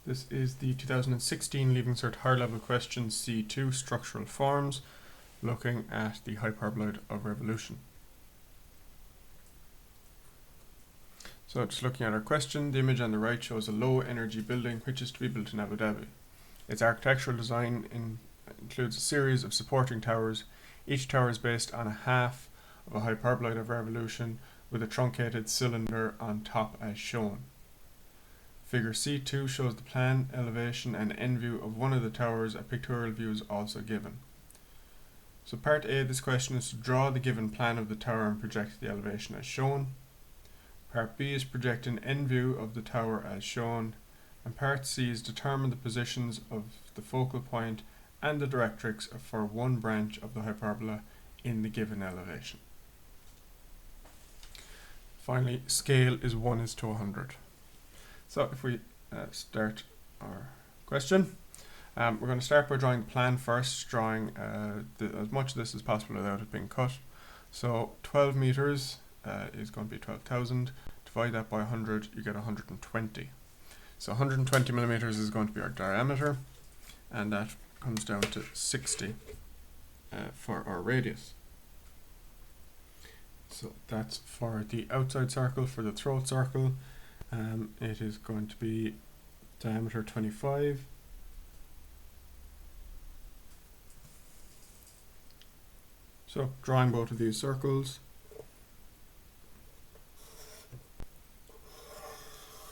This is the 2016 Leaving Cert Higher Level Question C2 Structural Forms, looking at the hyperboloid of revolution. So just looking at our question, the image on the right shows a low energy building which is to be built in Abu Dhabi. Its architectural design includes a series of supporting towers. Each tower is based on a half of a hyperboloid of revolution with a truncated cylinder on top as shown. Figure C2 shows the plan, elevation and end view of one of the towers. A pictorial view is also given. So part A of this question is to draw the given plan of the tower and project the elevation as shown. Part B is project an end view of the tower as shown. And part C is determine the positions of the focal point and the directrix for one branch of the hyperbola in the given elevation. Finally, scale is 1:100. So if we start our question, we're going to start by drawing the plan first, drawing as much of this as possible without it being cut. So 12 meters is going to be 12,000. Divide that by 100, you get 120. So 120 millimeters is going to be our diameter, and that comes down to 60 for our radius. So that's for the outside circle. For the throat circle, it is going to be diameter 25. So drawing both of these circles,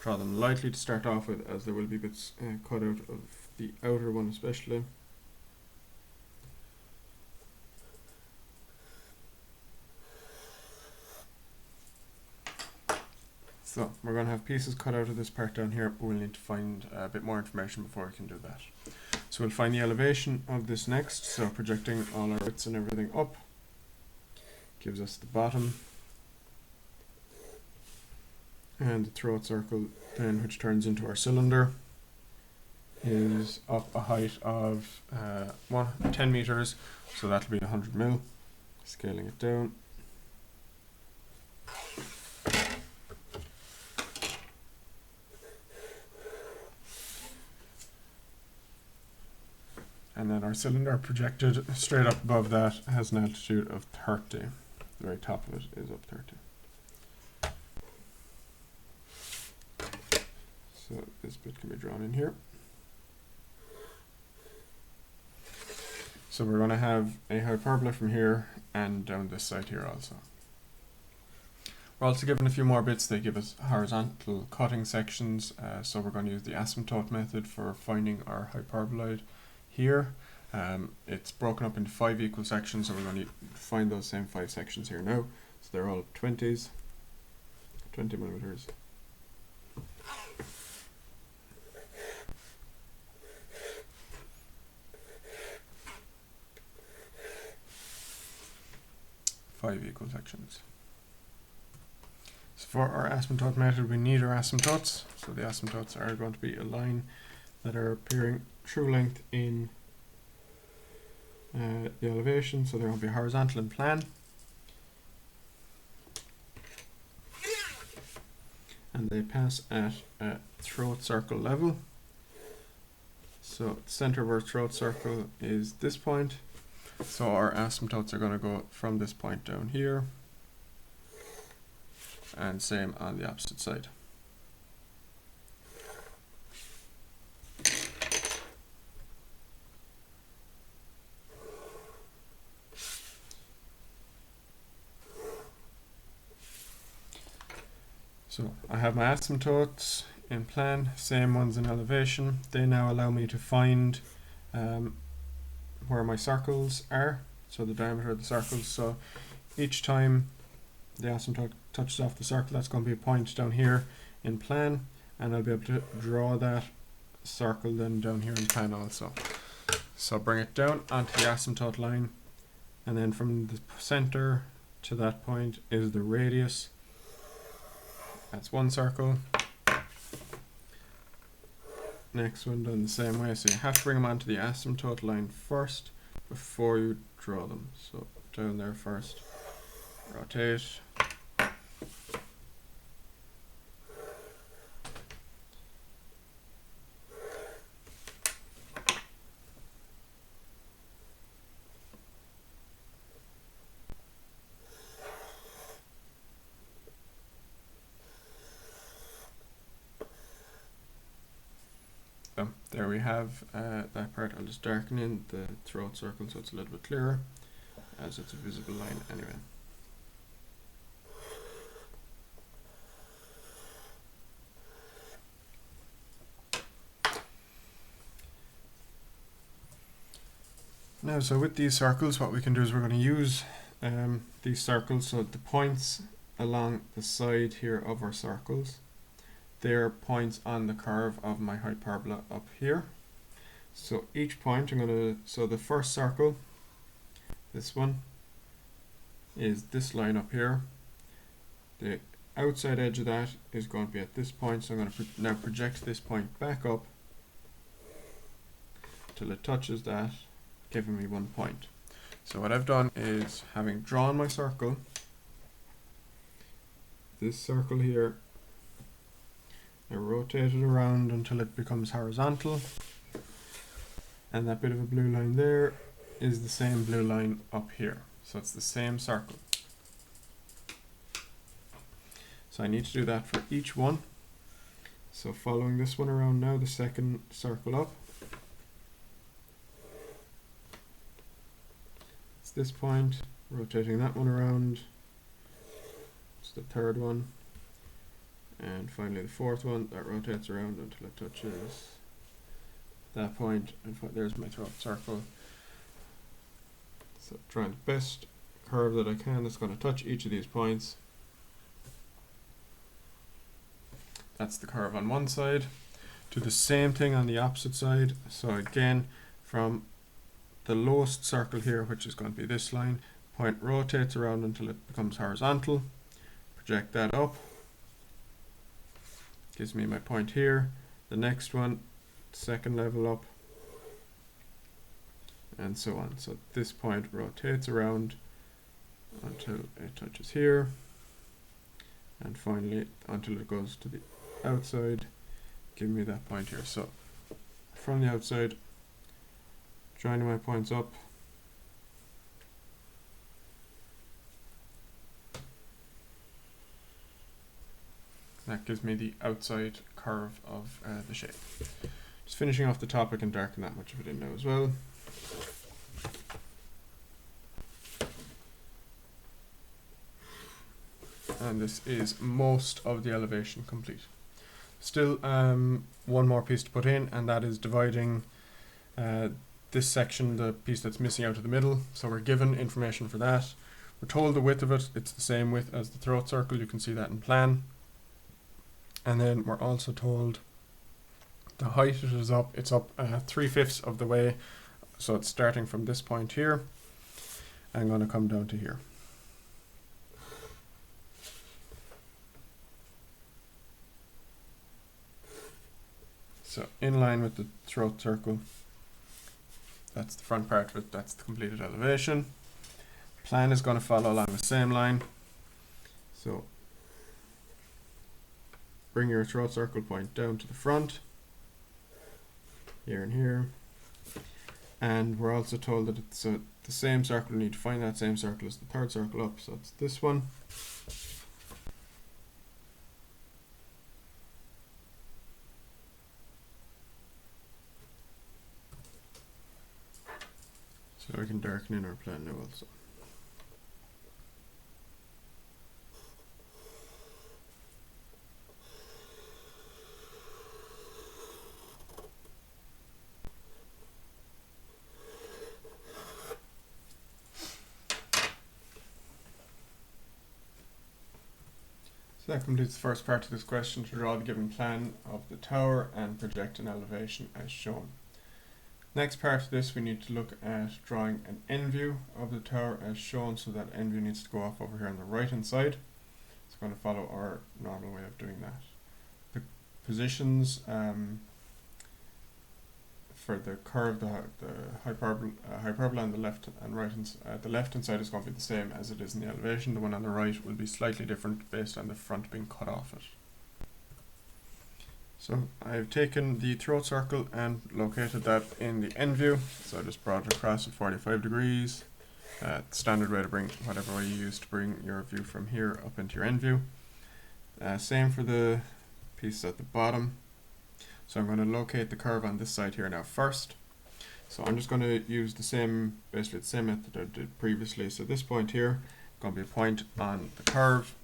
draw them lightly to start off with, as there will be bits cut out of the outer one especially. So we're going to have pieces cut out of this part down here, but we'll need to find a bit more information before we can do that. So we'll find the elevation of this next, so projecting all our bits and everything up gives us the bottom. And the throat circle then, which turns into our cylinder, is up a height of 10 meters, so that'll be 100 mil. Scaling it down. And then our cylinder projected straight up above that has an altitude of 30. The very top of it is up 30. So this bit can be drawn in here. So we're going to have a hyperbola from here and down this side here also. We're also given a few more bits. They give us horizontal cutting sections, so we're going to use the asymptote method for finding our hyperboloid here. It's broken up into 5 equal sections, so we're going to find those same 5 sections here now. So they're all 20s, 20 millimeters. Five equal sections. So for our asymptote method, we need our asymptotes. So the asymptotes are going to be a line that are appearing true length in the elevation, so they're going to be horizontal and plan. And they pass at a throat circle level. So the center of our throat circle is this point. So our asymptotes are going to go from this point down here, and same on the opposite side. So I have my asymptotes in plan, same ones in elevation. They now allow me to find where my circles are, so the diameter of the circles. So each time the asymptote touches off the circle, that's going to be a point down here in plan, and I'll be able to draw that circle then down here in plan also. So bring it down onto the asymptote line, and then from the center to that point is the radius. That's one circle. Next one done the same way, so you have to bring them onto the asymptote line first before you draw them. So down there first, rotate, So there we have that part. I'll just darken in the throat circle so it's a little bit clearer, as it's a visible line anyway. Now, so with these circles, what we can do is we're going to use these circles, so the points along the side here of our circles, they're points on the curve of my hyperbola up here. So each point so the first circle, this one, is this line up here. The outside edge of that is going to be at this point, so I'm going to now project this point back up till it touches that, giving me 1 point. So what I've done is, having drawn my circle, this circle here, I rotate it around until it becomes horizontal, and that bit of a blue line there is the same blue line up here. So it's the same circle. So I need to do that for each one. So following this one around now, the second circle up, it's this point, rotating that one around, it's the third one, and finally the fourth one that rotates around until it touches that point, and there's my throat circle. So trying the best curve that I can that's going to touch each of these points. That's the curve on one side. Do the same thing on the opposite side. So again, from the lowest circle here, which is going to be this line, point rotates around until it becomes horizontal. Project that up. Gives me my point here. The next one, second level up, and so on. So this point rotates around until it touches here, and finally until it goes to the outside, giving me that point here. So from the outside, joining my points up, that gives me the outside curve of the shape. Just finishing off the top, I can darken that much of it in now as well. And this is most of the elevation complete. Still one more piece to put in, and that is dividing this section, the piece that's missing out of the middle. So we're given information for that. We're told the width of it, it's the same width as the throat circle, you can see that in plan. And then we're also told the height it is up, it's up 3/5 of the way. So it's starting from this point here and going to come down to here. So in line with the throat circle, that's the front part of it, that's the completed elevation. Plan is going to follow along the same line. So bring your throat circle point down to the front, here and here. And we're also told that it's the same circle, we need to find that same circle as the third circle up, so it's this one. So we can darken in our plan now also. So that completes the first part of this question, to draw the given plan of the tower and project an elevation as shown. Next part of this, we need to look at drawing an end view of the tower as shown, so that end view needs to go off over here on the right hand side. It's going to follow our normal way of doing that. The positions for the curve, the hyperbola on the left and right hand, the left hand side is going to be the same as it is in the elevation. The one on the right will be slightly different based on the front being cut off it. So I've taken the throat circle and located that in the end view. So I just brought it across at 45 degrees. Standard way to bring, whatever way you use to bring your view from here up into your end view. Same for the piece at the bottom. So I'm going to locate the curve on this side here now first. So I'm just going to use the same, basically the same method I did previously. So this point here, going to be a point on the curve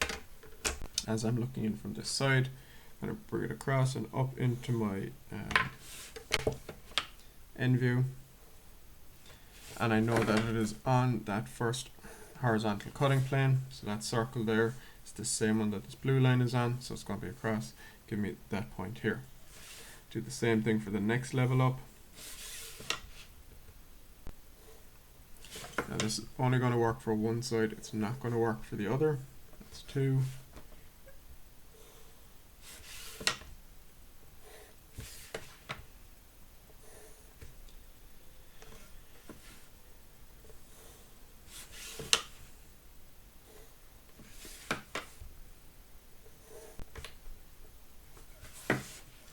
as I'm looking in from this side. I'm going to bring it across and up into my end view. And I know that it is on that first horizontal cutting plane. So that circle there is the same one that this blue line is on. So it's going to be across, give me that point here. Do the same thing for the next level up. Now this is only going to work for one side, it's not going to work for the other. That's 2.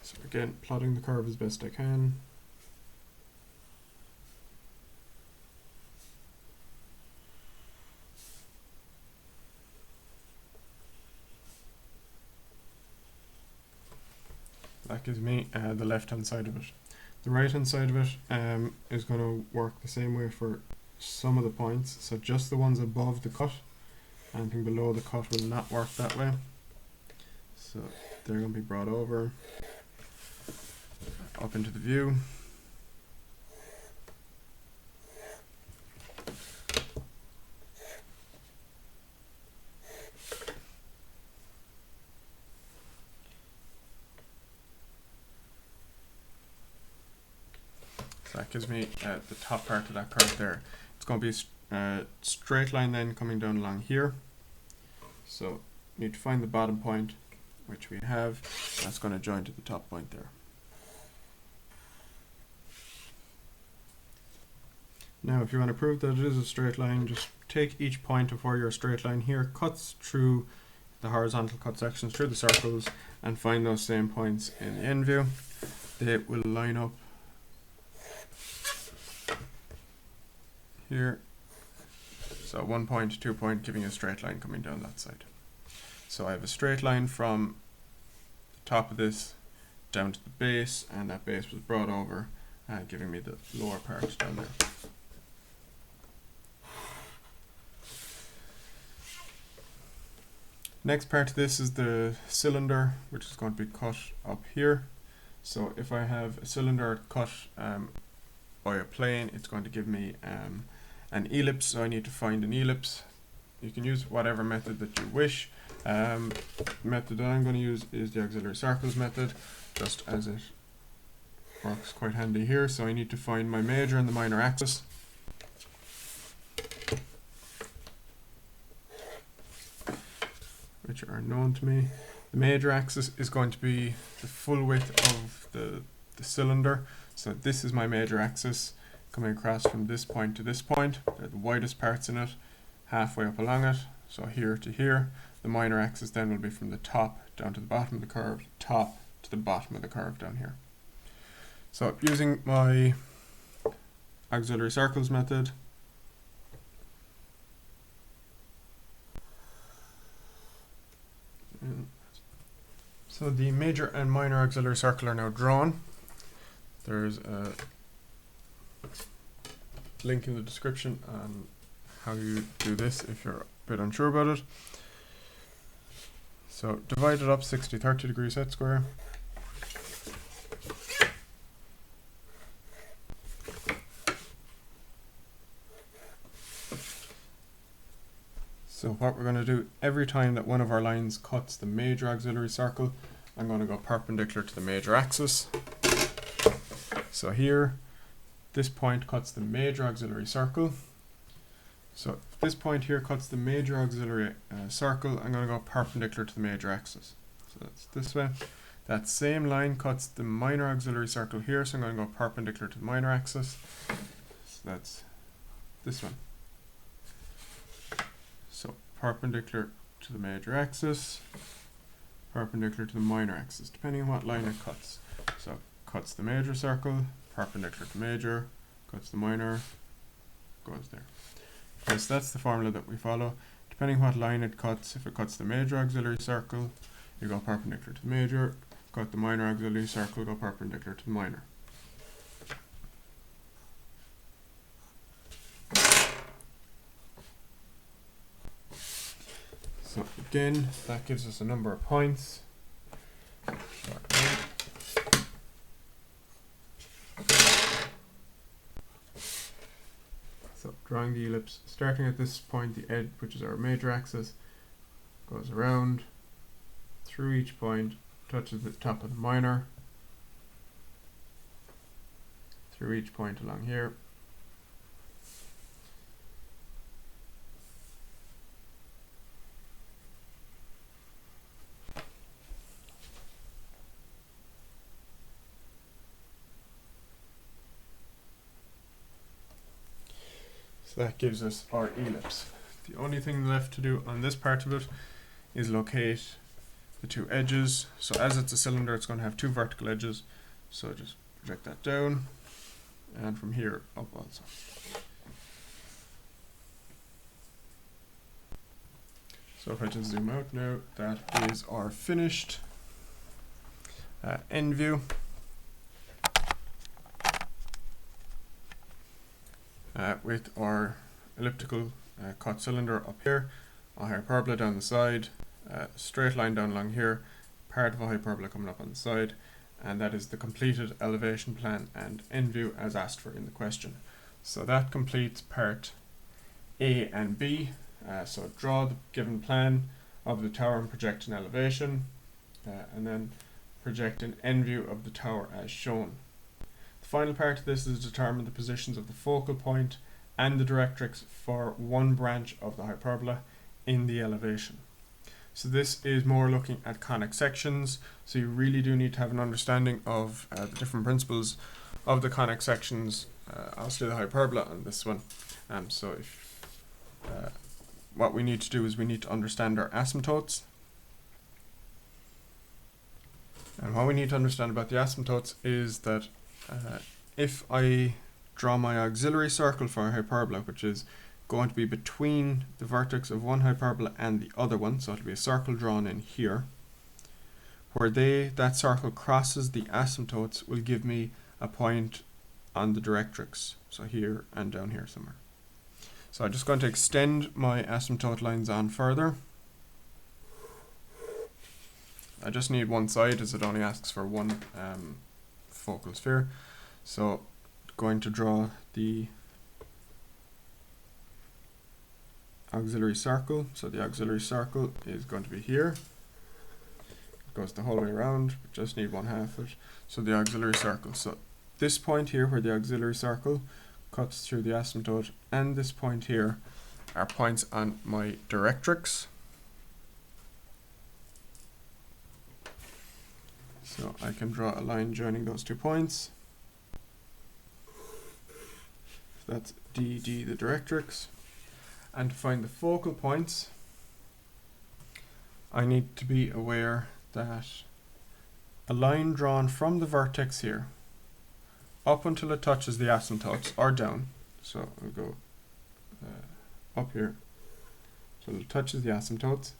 So again, plotting the curve as best I can. That gives me the left hand side of it. The right hand side of it is going to work the same way for some of the points. So just the ones above the cut, anything below the cut will not work that way. So they're going to be brought over, up into the view. So that gives me the top part of that curve there. It's going to be a straight line then coming down along here. So need to find the bottom point, which we have. That's going to join to the top point there. Now if you want to prove that it is a straight line, just take each point of where your straight line here cuts through the horizontal cut sections, through the circles, and find those same points in the end view. They will line up here. So 1 point, 2 point, giving you a straight line coming down that side. So I have a straight line from the top of this down to the base, and that base was brought over, giving me the lower part down there. Next part of this is the cylinder, which is going to be cut up here. So if I have a cylinder cut by a plane, it's going to give me an ellipse, so I need to find an ellipse. You can use whatever method that you wish. The method that I'm going to use is the auxiliary circles method, just as it works quite handy here. So I need to find my major and the minor axis. Which are known to me. The major axis is going to be the full width of the cylinder. So this is my major axis coming across from this point to this point. They're the widest parts in it, halfway up along it, so here to here. The minor axis then will be from the top down to the bottom of the curve, top to the bottom of the curve down here. So using my auxiliary circles method, so the major and minor auxiliary circle are now drawn. There's a link in the description on how you do this if you're a bit unsure about it. So divide it up 60, 30 degree set square. So what we're going to do, every time that one of our lines cuts the major auxiliary circle, I'm going to go perpendicular to the major axis. So here, this point cuts the major auxiliary circle. So if this point here cuts the major auxiliary circle, I'm going to go perpendicular to the major axis. So that's this way. That same line cuts the minor auxiliary circle here, so I'm going to go perpendicular to the minor axis. So that's this one. So perpendicular to the major axis, perpendicular to the minor axis, depending on what line it cuts. So cuts the major circle, perpendicular to major, cuts the minor, goes there. Okay, so that's the formula that we follow. Depending what line it cuts, if it cuts the major auxiliary circle, you go perpendicular to the major. got the minor auxiliary circle go perpendicular to the minor. So again, that gives us a number of points. So drawing the ellipse, starting at this point, the edge, which is our major axis, goes around through each point, touches the top of the minor, through each point along here, so that gives us our ellipse. The only thing left to do on this part of it is locate the two edges. So as it's a cylinder, it's going to have two vertical edges, so just project that down and from here up also. So if I just zoom out now, that is our finished end view. With our elliptical cut cylinder up here, a hyperbola down the side, straight line down along here, part of a hyperbola coming up on the side, and that is the completed elevation plan and end view as asked for in the question. So that completes part A and B. So draw the given plan of the tower and project an elevation, and then project an end view of the tower as shown. The final part of this is to determine the positions of the focal point and the directrix for one branch of the hyperbola in the elevation. So this is more looking at conic sections, so you really do need to have an understanding of the different principles of the conic sections. I'll say the hyperbola on this one. So if what we need to do is we need to understand our asymptotes. And what we need to understand about the asymptotes is that if I draw my auxiliary circle for a hyperbola, which is going to be between the vertex of one hyperbola and the other one, so it'll be a circle drawn in here, where that circle crosses the asymptotes will give me a point on the directrix, so here and down here somewhere. So I'm just going to extend my asymptote lines on further. I just need one side as it only asks for one focal sphere. So going to draw the auxiliary circle. So the auxiliary circle is going to be here. It goes the whole way around, but just need one half of it. So the auxiliary circle. So this point here where the auxiliary circle cuts through the asymptote and this point here are points on my directrix. So I can draw a line joining those 2 points. So that's DD, the directrix. And to find the focal points, I need to be aware that a line drawn from the vertex here up until it touches the asymptotes, or down, so I'll go up here till it touches the asymptotes,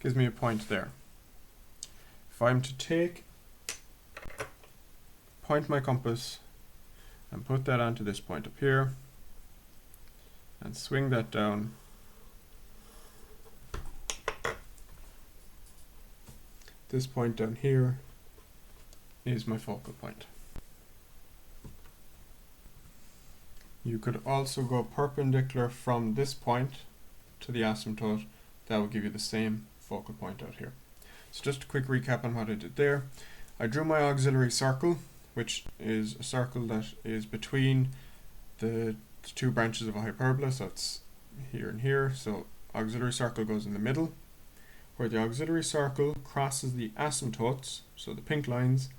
gives me a point there. If I'm to point my compass and put that onto this point up here and swing that down, this point down here is my focal point. You could also go perpendicular from this point to the asymptote. That will give you the same focal point out here. So just a quick recap on what I did there. I drew my auxiliary circle, which is a circle that is between the 2 branches of a hyperbola, so it's here and here. So auxiliary circle goes in the middle, where the auxiliary circle crosses the asymptotes, so the pink lines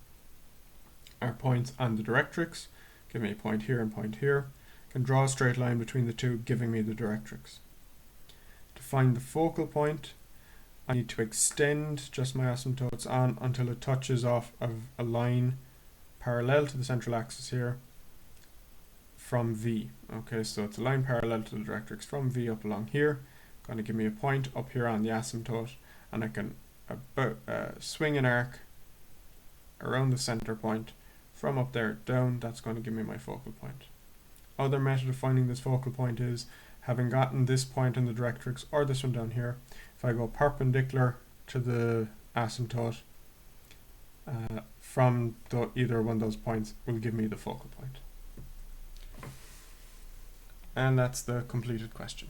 are points on the directrix, give me a point here and point here. Can draw a straight line between the 2, giving me the directrix. To find the focal point, I need to extend just my asymptotes on until it touches off of a line parallel to the central axis here from V. Okay, so it's a line parallel to the directrix from V up along here. Going to give me a point up here on the asymptote, and I can swing an arc around the center point, from up there down, that's going to give me my focal point. Other method of finding this focal point is, having gotten this point in the directrix, or this one down here, if I go perpendicular to the asymptote from either one of those points, will give me the focal point. And that's the completed question.